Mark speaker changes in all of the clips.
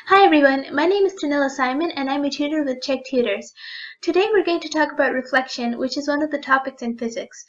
Speaker 1: Hi everyone, my name is Stenila S and I'm a tutor with Chegg Tutors. Today we're going to talk about reflection, which is one of the topics in physics.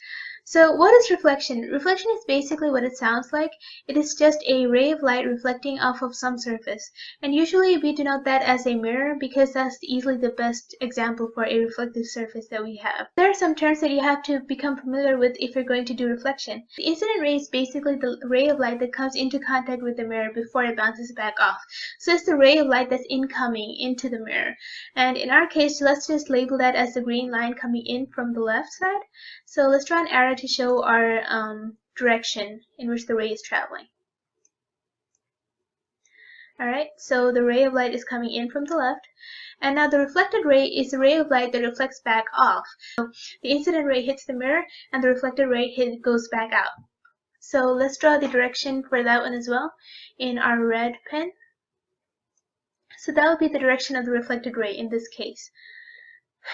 Speaker 1: So what is reflection? Reflection is basically what it sounds like. It is just a ray of light reflecting off of some surface. And usually we denote that as a mirror because that's easily the best example for a reflective surface that we have. There are some terms that you have to become familiar with if you're going to do reflection. The incident ray is basically the ray of light that comes into contact with the mirror before it bounces back off. So it's the ray of light that's incoming into the mirror. And in our case, let's just label that as the green line coming in from the left side. So let's draw an arrow to show our direction in which the ray is traveling. Alright, so the ray of light is coming in from the left. And now the reflected ray is the ray of light that reflects back off. So the incident ray hits the mirror and the reflected ray goes back out. So let's draw the direction for that one as well in our red pen. So that would be the direction of the reflected ray in this case.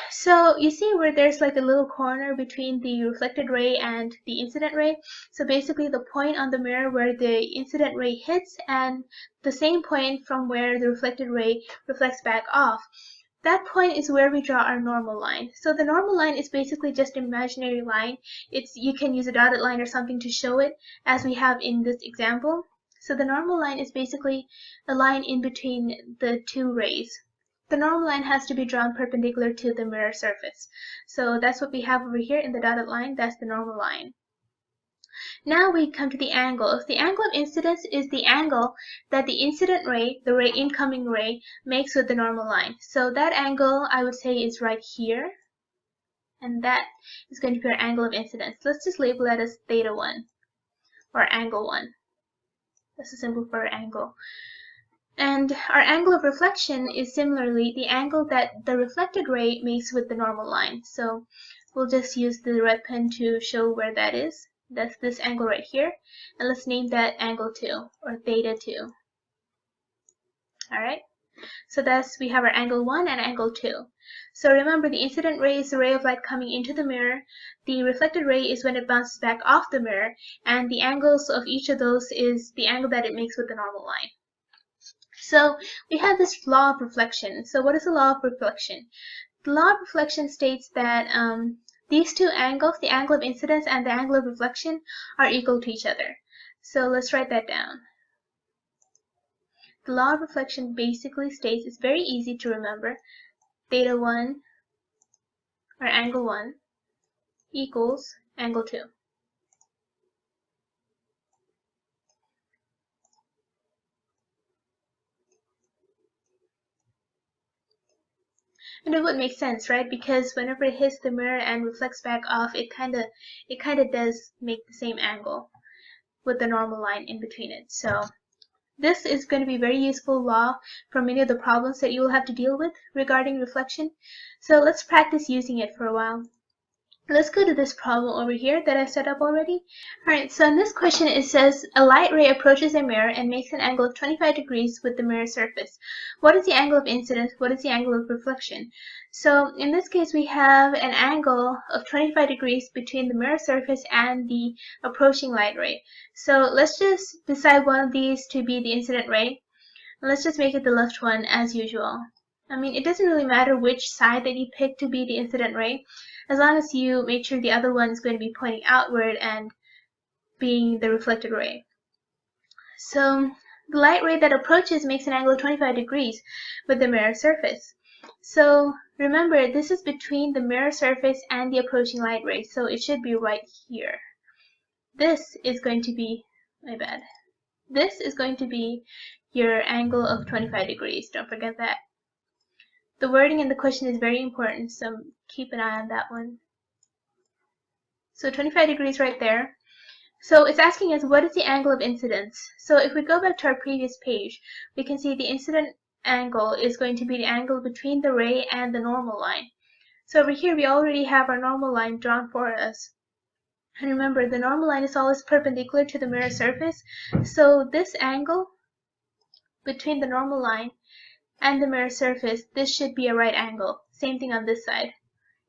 Speaker 1: So you see where there's like a little corner between the reflected ray and the incident ray. So basically the point on the mirror where the incident ray hits and the same point from where the reflected ray reflects back off. That point is where we draw our normal line. So the normal line is basically just an imaginary line. You can use a dotted line or something to show it, as we have in this example. So the normal line is basically a line in between the two rays. The normal line has to be drawn perpendicular to the mirror surface. So that's what we have over here in the dotted line. That's the normal line. Now we come to the angle. The angle of incidence is the angle that the incident ray, the incoming ray, makes with the normal line. So that angle, I would say, is right here. And that is going to be our angle of incidence. Let's just label that as theta 1 or angle 1. That's a symbol for angle. And our angle of reflection is similarly the angle that the reflected ray makes with the normal line. So we'll just use the red pen to show where that is. That's this angle right here. And let's name that angle 2 or theta 2. Alright? So we have our angle 1 and angle 2. So remember, the incident ray is the ray of light coming into the mirror. The reflected ray is when it bounces back off the mirror. And the angles of each of those is the angle that it makes with the normal line. So we have this law of reflection. So what is the law of reflection? The law of reflection states that these two angles, the angle of incidence and the angle of reflection, are equal to each other. So let's write that down. The law of reflection basically states, it's very easy to remember, theta 1 or angle 1 equals angle 2. And it would make sense, right? Because whenever it hits the mirror and reflects back off, it kind of does make the same angle with the normal line in between it. So this is going to be a very useful law for many of the problems that you will have to deal with regarding reflection. So let's practice using it for a while. Let's go to this problem over here that I've set up already. Alright, so in this question it says a light ray approaches a mirror and makes an angle of 25 degrees with the mirror surface. What is the angle of incidence? What is the angle of reflection? So in this case we have an angle of 25 degrees between the mirror surface and the approaching light ray. So let's just decide one of these to be the incident ray. Let's just make it the left one as usual. I mean, it doesn't really matter which side that you pick to be the incident ray, as long as you make sure the other one is going to be pointing outward and being the reflected ray. So the light ray that approaches makes an angle of 25 degrees with the mirror surface. So remember, this is between the mirror surface and the approaching light ray, so it should be right here. This is going to be, this is going to be your angle of 25 degrees. Don't forget that. The wording in the question is very important, so keep an eye on that one. So 25 degrees right there. So it's asking us, what is the angle of incidence? So if we go back to our previous page, we can see the incident angle is going to be the angle between the ray and the normal line. So over here we already have our normal line drawn for us. And remember, the normal line is always perpendicular to the mirror surface. So this angle between the normal line and the mirror surface, this should be a right angle. Same thing on this side.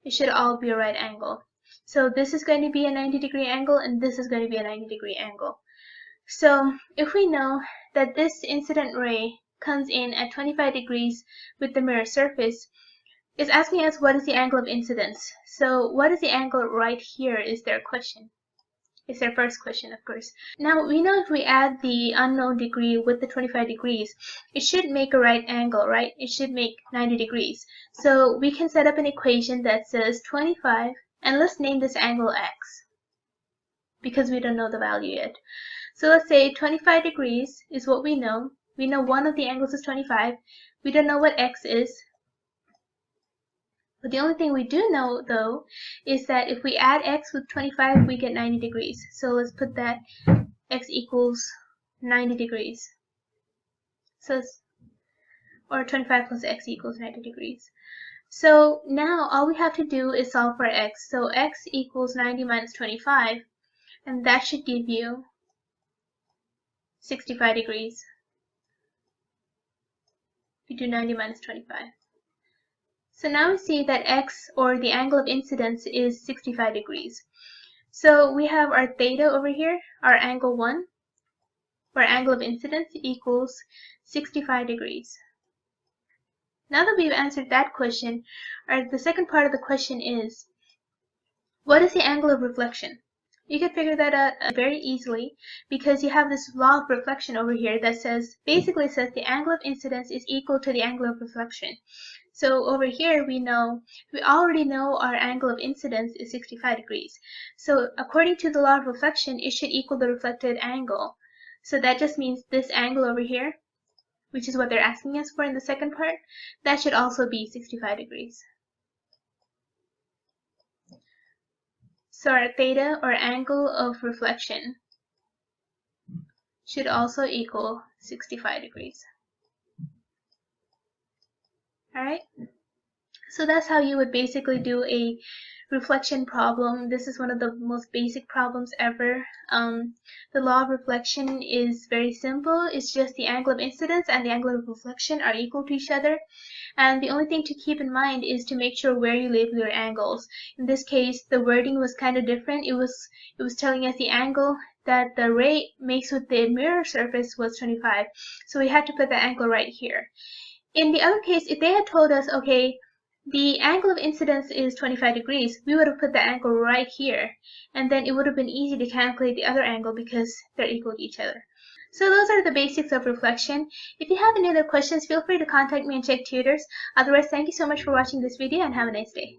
Speaker 1: It should all be a right angle. So this is going to be a 90-degree angle and this is going to be a 90-degree angle. So if we know that this incident ray comes in at 25 degrees with the mirror surface, it's asking us what is the angle of incidence. So what is the angle right here is their question. It's their first question, of course. Now, we know if we add the unknown degree with the 25 degrees, it should make a right angle, right? It should make 90 degrees. So we can set up an equation that says 25, and let's name this angle x, because we don't know the value yet. So let's say 25 degrees is what we know. We know one of the angles is 25. We don't know what x is. But the only thing we do know, though, is that if we add x with 25, we get 90 degrees. So let's put that x equals 90 degrees. So or 25 plus x equals 90 degrees. So now all we have to do is solve for x. So x equals 90 minus 25, and that should give you 65 degrees. We do 90 minus 25. So now we see that x, or the angle of incidence, is 65 degrees. So we have our theta over here, our angle 1, or angle of incidence, equals 65 degrees. Now that we've answered that question, the second part of the question is, what is the angle of reflection? You can figure that out very easily, because you have this law of reflection over here that basically says the angle of incidence is equal to the angle of reflection. So over here we already know our angle of incidence is 65 degrees. So according to the law of reflection, it should equal the reflected angle. So that just means this angle over here, which is what they're asking us for in the second part, that should also be 65 degrees. So our theta, or angle of reflection, should also equal 65 degrees. Alright? So that's how you would basically do a reflection problem. This is one of the most basic problems ever. The law of reflection is very simple. It's just the angle of incidence and the angle of reflection are equal to each other. And the only thing to keep in mind is to make sure where you label your angles. In this case, the wording was kind of different. It was telling us the angle that the ray makes with the mirror surface was 25. So we had to put that angle right here. In the other case, if they had told us, okay, the angle of incidence is 25 degrees, we would have put the angle right here, and then it would have been easy to calculate the other angle because they're equal to each other. So those are the basics of reflection. If you have any other questions, feel free to contact me on Chegg Tutors. Otherwise, thank you so much for watching this video and have a nice day.